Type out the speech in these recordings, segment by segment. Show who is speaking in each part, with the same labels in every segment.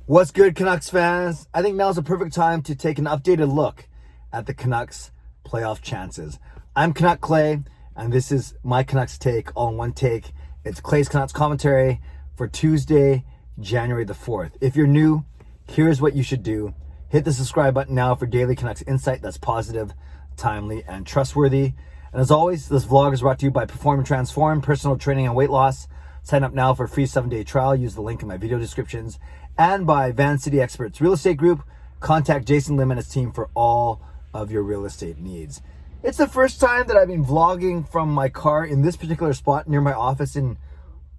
Speaker 1: What's good, Canucks fans? I think now's a perfect time to take an updated look at the Canucks playoff chances. I'm Canuck Clay, and this is my Canucks take, all in one take. It's Clay's Canucks commentary for Tuesday, January the 4th. If you're new, here's what you should do. Hit the subscribe button now for daily Canucks insight that's positive, timely, and trustworthy. And as always, this vlog is brought to you by Perform and Transform, personal training and weight loss. Sign up now for a free 7-day trial. Use the link in my video descriptions. And by Van City Experts Real Estate Group. Contact Jason Lim and his team for all of your real estate needs. It's the first time that I've been vlogging from my car in this particular spot near my office in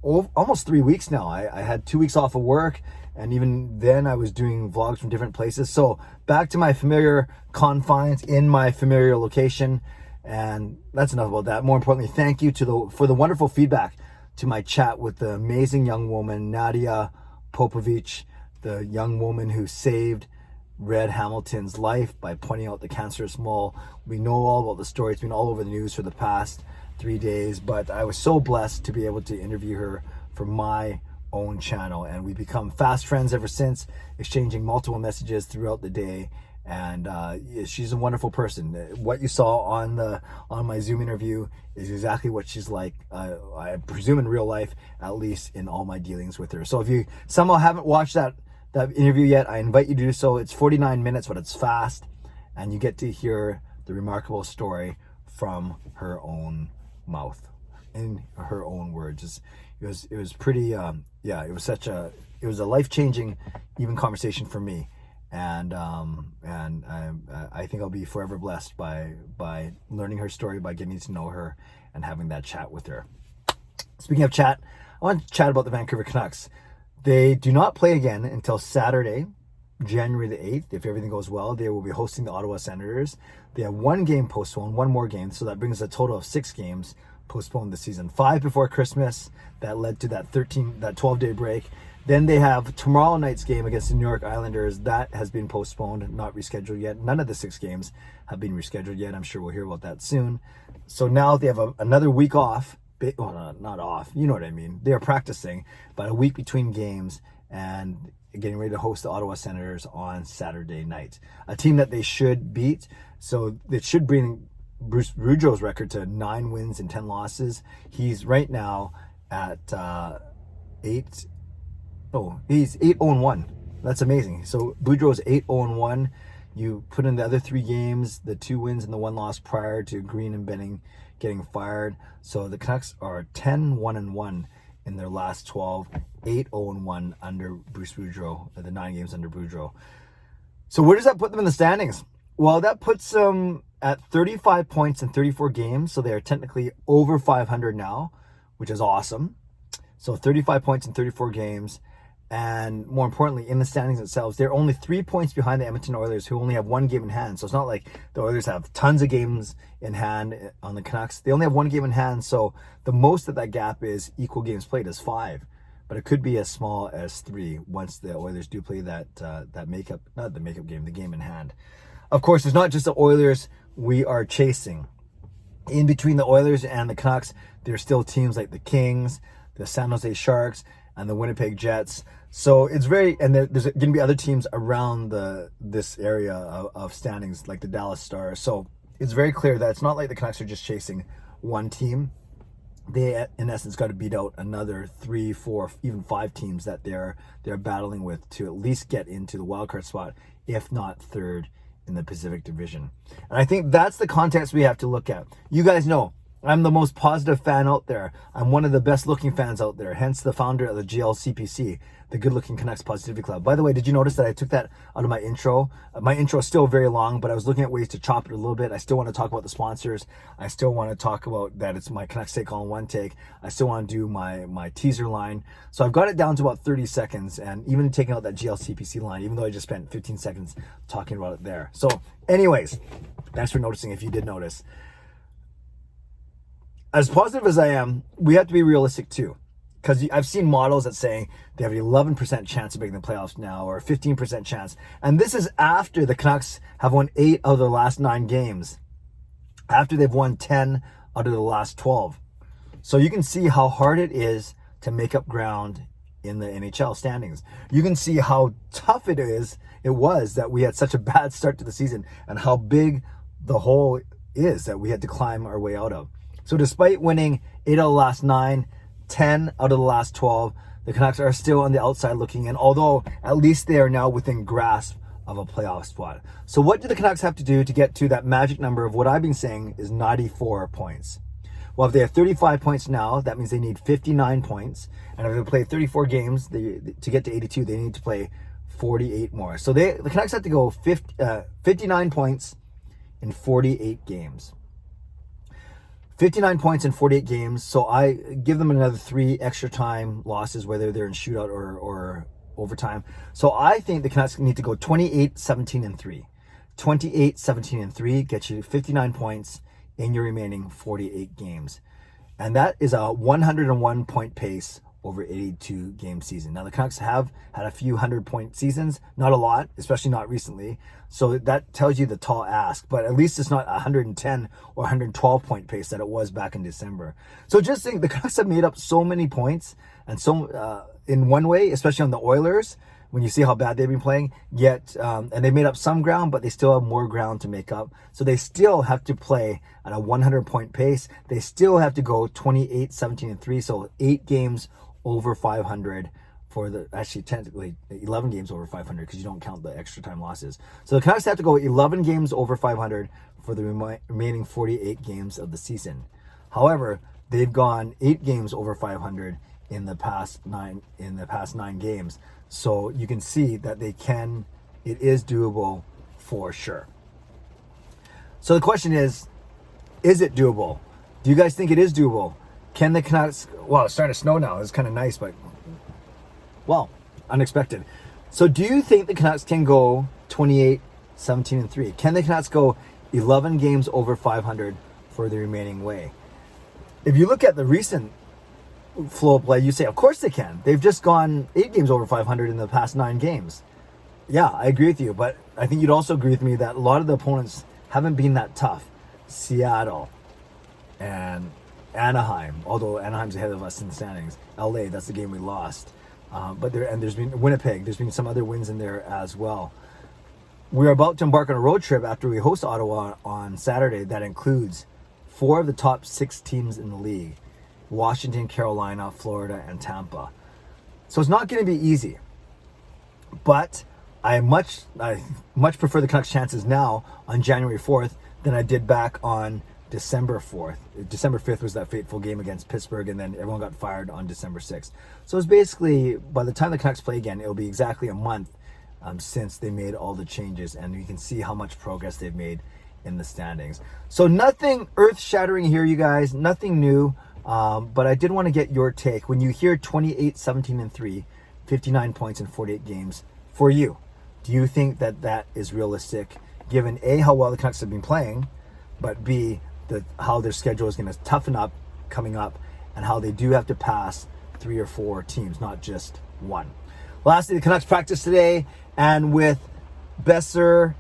Speaker 1: almost 3 weeks now. I had 2 weeks off of work, and even then I was doing vlogs from different places. So back to my familiar confines in my familiar location. And that's enough about that. More importantly, thank you for the wonderful feedback to my chat with the amazing young woman, Nadia Popovich, the young woman who saved Red Hamilton's life by pointing out the cancerous mole. We know all about the story. It's been all over the news for the past 3 days, but I was so blessed to be able to interview her for my own channel, and we've become fast friends ever since, exchanging multiple messages throughout the day. And she's a wonderful person. What you saw on my Zoom interview is exactly what she's like, I presume in real life, at least in all my dealings with her. So if you somehow haven't watched that interview yet, I invite you to do so. It's 49 minutes, but it's fast, and you get to hear the remarkable story from her own mouth, in her own words. It was pretty, it was a life-changing even conversation for me. And I think I'll be forever blessed by learning her story, by getting to know her and having that chat with her. Speaking of chat, I want to chat about the Vancouver Canucks. They do not play again until Saturday, January the 8th. If everything goes well, they will be hosting the Ottawa Senators. They have one game postponed, one more game, so that brings a total of 6 games postponed this season. 5 before Christmas, that led to that 12-day break. Then they have tomorrow night's game against the New York Islanders. That has been postponed, not rescheduled yet. None of the 6 games have been rescheduled yet. I'm sure we'll hear about that soon. So now they have another week off. Well, not off. You know what I mean. They are practicing, but a week between games and getting ready to host the Ottawa Senators on Saturday night. A team that they should beat. So it should bring Bruce Boudreau's record to 9 wins and 10 losses. He's right now at he's 8-0-1. That's amazing. So Boudreau's 8-0-1. You put in the other 3 games, the 2 wins and the 1 loss prior to Green and Benning getting fired. So the Canucks are 10-1-1 in their last 12, 8-0-1 under Bruce Boudreau, the 9 games under Boudreau. So where does that put them in the standings? Well, that puts them at 35 points in 34 games. So they are technically over 500 now, which is awesome. So 35 points in 34 games. And more importantly, in the standings themselves, they're only 3 points behind the Edmonton Oilers, who only have 1 game in hand. So it's not like the Oilers have tons of games in hand on the Canucks. They only have 1 game in hand. So the most that gap is equal games played is 5. But it could be as small as 3 once the Oilers do play the game in hand. Of course, it's not just the Oilers we are chasing. In between the Oilers and the Canucks, there's still teams like the Kings, the San Jose Sharks, and the Winnipeg Jets. So it's and there's going to be other teams around this area of standings, like the Dallas Stars. So it's very clear that it's not like the Canucks are just chasing one team. They, in essence, got to beat out another 3, 4, even 5 teams that they're battling with to at least get into the wildcard spot, if not 3rd in the Pacific Division. And I think that's the context we have to look at. You guys know I'm the most positive fan out there. I'm one of the best looking fans out there, hence the founder of the GLCPC, the Good Looking Canucks Positivity Club. By the way, did you notice that I took that out of my intro? My intro is still very long, but I was looking at ways to chop it a little bit. I still want to talk about the sponsors. I still want to talk about that it's my Canucks take all in one take. I still want to do my teaser line. So I've got it down to about 30 seconds, and even taking out that GLCPC line, even though I just spent 15 seconds talking about it there. So anyways, thanks for noticing if you did notice. As positive as I am, we have to be realistic too. Because I've seen models that say they have an 11% chance of making the playoffs now, or a 15% chance. And this is after the Canucks have won 8 of their last 9 games. After they've won 10 out of the last 12. So you can see how hard it is to make up ground in the NHL standings. You can see how tough it was that we had such a bad start to the season and how big the hole is that we had to climb our way out of. So despite winning 8 out of the last 9, 10 out of the last 12, the Canucks are still on the outside looking in, although at least they are now within grasp of a playoff spot. So what do the Canucks have to do to get to that magic number of what I've been saying is 94 points? Well, if they have 35 points now, that means they need 59 points. And if they play 34 games to get to 82, they need to play 48 more. So the Canucks have to go 59 points in 48 games. 59 points in 48 games. So I give them another 3 extra time losses, whether they're in shootout or overtime. So I think the Canucks need to go 28, 17, and 3. 28, 17, and 3 gets you 59 points in your remaining 48 games. And that is a 101 point pace over 82 game season. Now the Canucks have had a few 100-point seasons, not a lot, especially not recently. So that tells you the tall ask, but at least it's not 110 or 112 point pace that it was back in December. So just think, the Canucks have made up so many points, and so in one way, especially on the Oilers, when you see how bad they've been playing, yet, and they made up some ground, but they still have more ground to make up. So they still have to play at a 100-point pace. They still have to go 28, 17, and 3, so 8 games over 500 for the, actually technically 11 games over 500 because you don't count the extra time losses. So the Canucks have to go 11 games over 500 for the remaining 48 games of the season. However, they've gone 8 games over 500 in the past 9 games. So you can see that it is doable for sure. So the question is it doable? Do you guys think it is doable? Can the Canucks, well, it's starting to snow now. It's kind of nice, but, well, unexpected. So do you think the Canucks can go 28, 17, and 3? Can the Canucks go 11 games over 500 for the remaining way? If you look at the recent flow of play, you say, of course they can. They've just gone 8 games over 500 in the past 9 games. Yeah, I agree with you, but I think you'd also agree with me that a lot of the opponents haven't been that tough. Seattle and Anaheim, although Anaheim's ahead of us in the standings. LA, that's the game we lost. But there's been Winnipeg. There's been some other wins in there as well. We're about to embark on a road trip after we host Ottawa on Saturday that includes 4 of the top 6 teams in the league: Washington, Carolina, Florida, and Tampa. So it's not going to be easy. But I much prefer the Canucks' chances now on January 4th than I did back on December 4th. December 5th was that fateful game against Pittsburgh, and then everyone got fired on December 6th. So it's basically, by the time the Canucks play again, it'll be exactly a month since they made all the changes, and you can see how much progress they've made in the standings. So nothing earth-shattering here, you guys, nothing new, but I did want to get your take. When you hear 28, 17, and 3, 59 points in 48 games, for you, do you think that is realistic, given A, how well the Canucks have been playing, but B, how their schedule is going to toughen up coming up, and how they do have to pass 3 or 4 teams, not just one. Lastly, the Canucks practice today, and with Besser,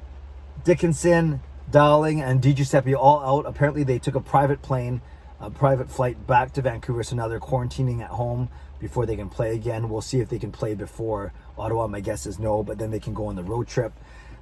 Speaker 1: Dickinson, Dowling, and DiGiuseppe all out. Apparently they took a private flight back to Vancouver, so now they're quarantining at home before they can play again. We'll see if they can play before Ottawa. My guess is no, but then they can go on the road trip.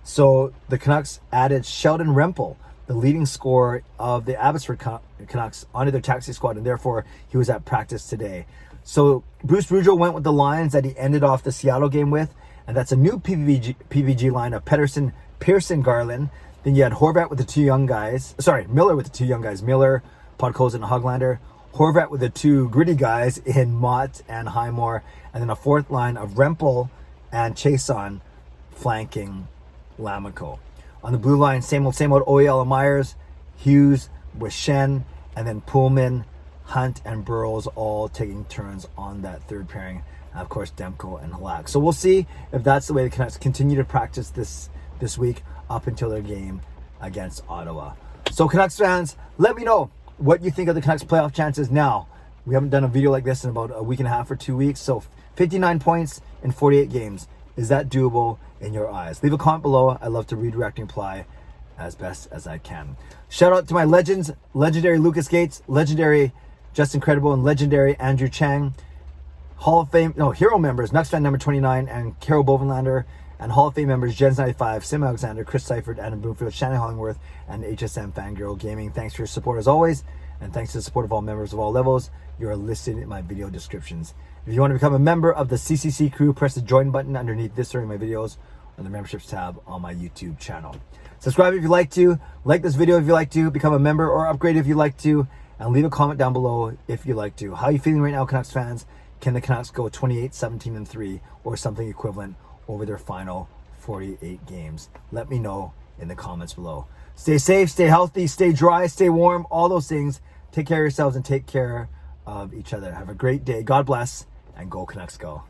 Speaker 1: So the Canucks added Sheldon Rempel, the leading scorer of the Abbotsford Canucks, onto their taxi squad, and therefore he was at practice today. So Bruce Boudreau went with the lines that he ended off the Seattle game with, and that's a new PVG line of Pettersson, Pearson, Garland. Then you had Horvat with the 2 young guys. Miller with the 2 young guys. Miller, Podkolzin, and Hoglander. Horvat with the 2 gritty guys in Mott and Highmore. And then a 4th line of Rempel and Chason flanking Lamico. On the blue line, same old Oyel and Myers, Hughes with Shen, and then Pullman, Hunt, and Burrows all taking turns on that 3rd pairing. And of course, Demko and Halak. So we'll see if that's the way the Canucks continue to practice this week up until their game against Ottawa. So Canucks fans, let me know what you think of the Canucks playoff chances now. We haven't done a video like this in about a week and a half or 2 weeks. So 59 points in 48 games. Is that doable in your eyes? Leave a comment below. I love to redirect and reply as best as I can. Shout out to my legends, legendary Lucas Gates, legendary Justin Credible, and legendary Andrew Chang. Hall of Fame, no, Hero members, Nucks fan number 29 and Carol Bovenlander, and Hall of Fame members Jens95, Sim Alexander, Chris Seifert, Adam Bloomfield, Shannon Hollingworth, and HSM Fangirl Gaming. Thanks for your support as always, and thanks to the support of all members of all levels. You are listed in my video descriptions. If you want to become a member of the CCC Crew, press the join button underneath this or in my videos on the memberships tab on my YouTube channel. Subscribe if you like to, like this video if you like to, become a member or upgrade if you like to, and leave a comment down below if you like to. How are you feeling right now, Canucks fans? Can the Canucks go 28-17-3 or something equivalent over their final 48 games? Let me know in the comments below. Stay safe, stay healthy, stay dry, stay warm, all those things. Take care of yourselves and take care of each other. Have a great day. God bless, and go Canucks go.